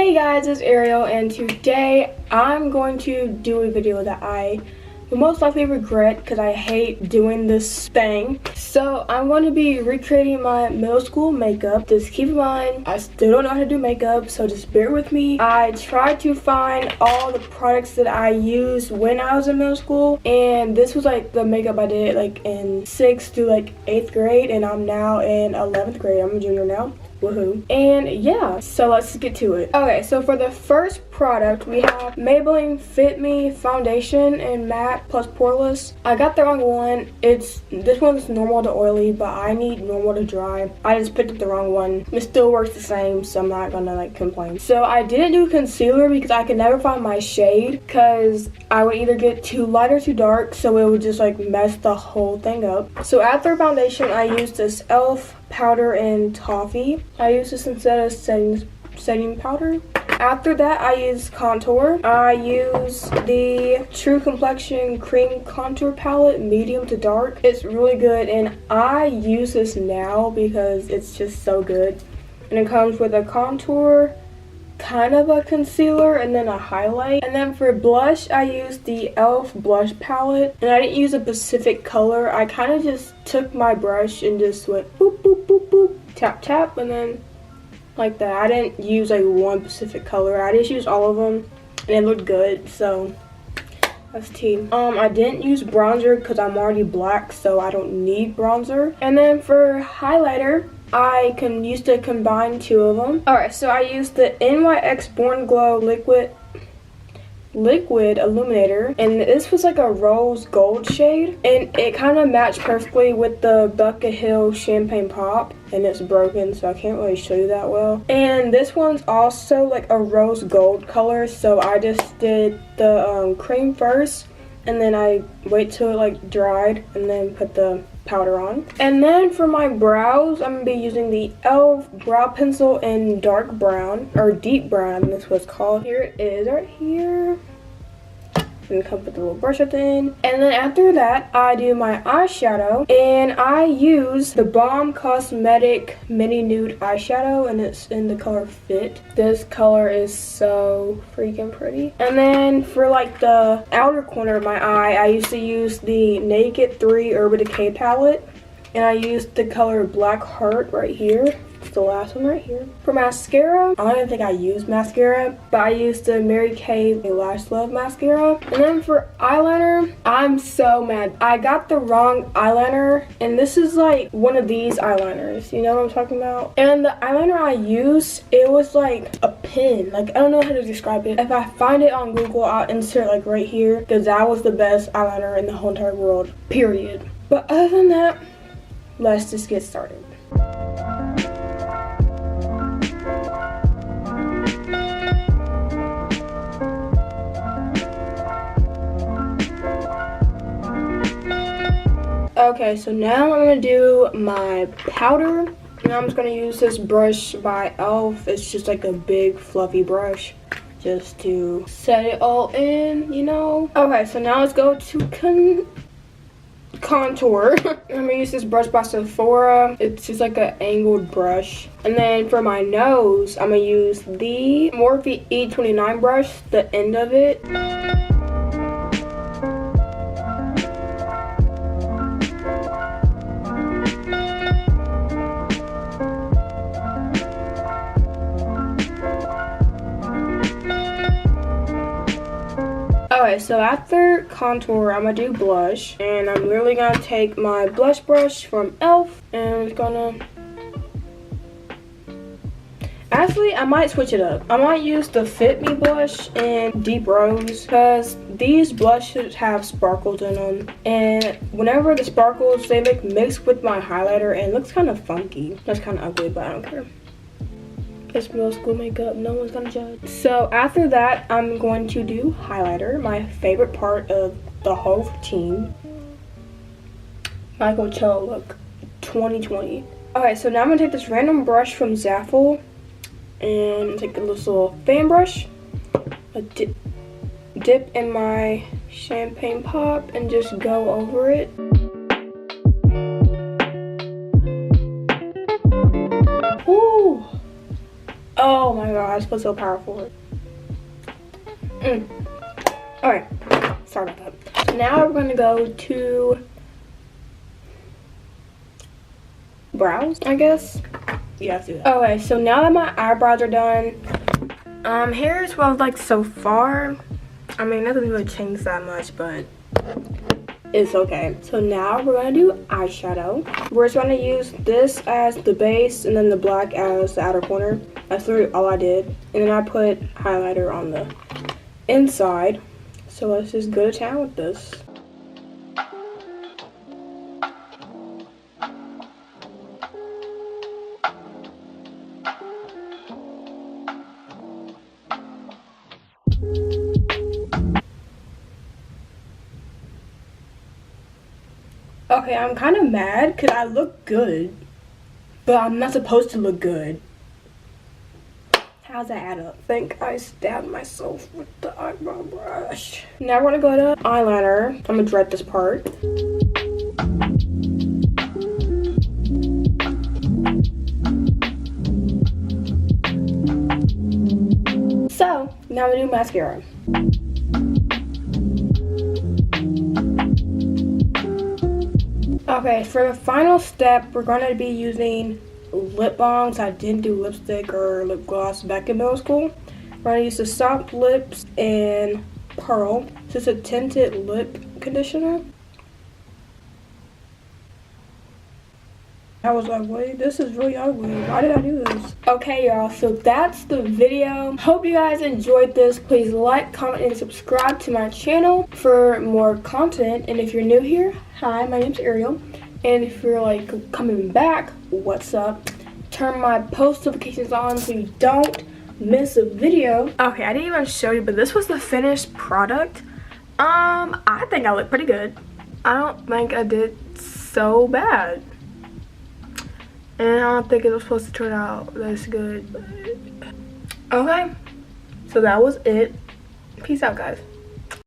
Hey guys, it's Ariel, and today I'm going to do a video that I will most likely regret because I hate doing this thing. So I'm going to be recreating my middle school makeup. Just keep in mind, I still don't know how to do makeup, so just bear with me. I tried to find all the products that I used when I was in middle school, and this was like the makeup I did like in 6th through like 8th grade, and I'm now in 11th grade. I'm a junior now. Woohoo. And yeah, so let's get to it. Okay, so for the first product, we have Maybelline Fit Me Foundation in Matte plus Poreless. I got the wrong one. This one's normal to oily, but I need normal to dry. I just picked up the wrong one. It still works the same, so I'm not gonna like complain. So I didn't do concealer because I could never find my shade, because I would either get too light or too dark, so it would just like mess the whole thing up. So after foundation, I used this e.l.f. powder in Toffee. I use this instead of setting powder. After that, I use contour. I use the True Complexion Cream Contour Palette, medium to dark. It's really good, and I use this now because it's just so good. And it comes with a contour, kind of a concealer, and then a highlight. And then for blush, I used the e.l.f. blush palette, and I didn't use a specific color. I kind of just took my brush and just went boop boop boop boop, tap tap, and then like that. I didn't use like one specific color. I just used all of them, and it looked good, so that's tea. I didn't use bronzer because I'm already black, so I don't need bronzer. And then for highlighter, I can use to combine two of them. Alright, so I used the NYX Born Glow liquid illuminator, and this was like a rose gold shade, and it kind of matched perfectly with the Bucket Hill Champagne Pop, and it's broken, so I can't really show you that well. And this one's also like a rose gold color, so I just did the cream first, and then I wait till it like dried, and then put the powder on. And then for my brows, I'm gonna be using the e.l.f. brow pencil in dark brown, or deep brown, this was called. Here it is right here. And come with the little brush at the end. And then after that, I do my eyeshadow, and I use the Balm Cosmetic Mini Nude eyeshadow, and it's in the color Fit. This color is so freaking pretty. And then for like the outer corner of my eye, I used to use the Naked 3 Urban Decay palette, and I used the color Black Heart right here. The last one right here. For mascara, I don't even think I used mascara, but I used the Mary Kay Lash Love mascara. And then for eyeliner, I'm so mad. I got the wrong eyeliner, and this is like one of these eyeliners. You know what I'm talking about? And the eyeliner I used, it was like a pin. Like, I don't know how to describe it. If I find it on Google, I'll insert like right here, because that was the best eyeliner in the whole entire world, period. But other than that, let's just get started. Okay, so now I'm going to do my powder, and I'm just going to use this brush by e.l.f. It's just like a big fluffy brush just to set it all in, you know. Okay, so now let's go to contour. I'm going to use this brush by Sephora. It's just like an angled brush. And then for my nose, I'm going to use the Morphe E29 brush, the end of it. Okay, so after contour, I'm gonna do blush, and I'm literally gonna take my blush brush from e.l.f. and I'm just gonna, actually I might switch it up. I might use the Fit Me blush in Deep Rose, because these blushes have sparkles in them, and whenever the sparkles, they like mix with my highlighter and it looks kind of funky. That's kind of ugly, but I don't care. It's middle school makeup, no one's gonna judge. So after that, I'm going to do highlighter, my favorite part of the whole routine. My Coachella look 2020. Okay, so now I'm gonna take this random brush from Zaful and take this little fan brush, dip in my champagne pop, and just go over it. Ooh. Oh my my god, I just feel so powerful. Alright, sorry about that. So now we're gonna go to brows, I guess. Yeah, let's do that. Okay, so now that my eyebrows are done, here's what I like so far. I mean, nothing really changed that much, but it's okay. So now we're gonna do eyeshadow. We're just gonna use this as the base and then the black as the outer corner. That's literally all I did. And then I put highlighter on the inside. So let's just go to town with this. Okay, I'm kind of mad because I look good, but I'm not supposed to look good. How's that add up? I think I stabbed myself with the eyebrow brush. Now we're gonna go to eyeliner. I'm gonna dread this part. So, now we do mascara. Okay, for the final step, we're going to be using lip balms. I didn't do lipstick or lip gloss back in middle school. We're going to use the Soft Lips in Pearl. This is a tinted lip conditioner. I was like, wait, this is really ugly. Why did I do this? Okay, y'all, so that's the video. Hope you guys enjoyed this. Please like, comment, and subscribe to my channel for more content. And if you're new here, hi, my name's Ariel. And if you're like coming back, what's up? Turn my post notifications on so you don't miss a video. Okay, I didn't even show you, but this was the finished product. I think I look pretty good. I don't think I did so bad. And I don't think it was supposed to turn out this good. Okay, so that was it. Peace out, guys.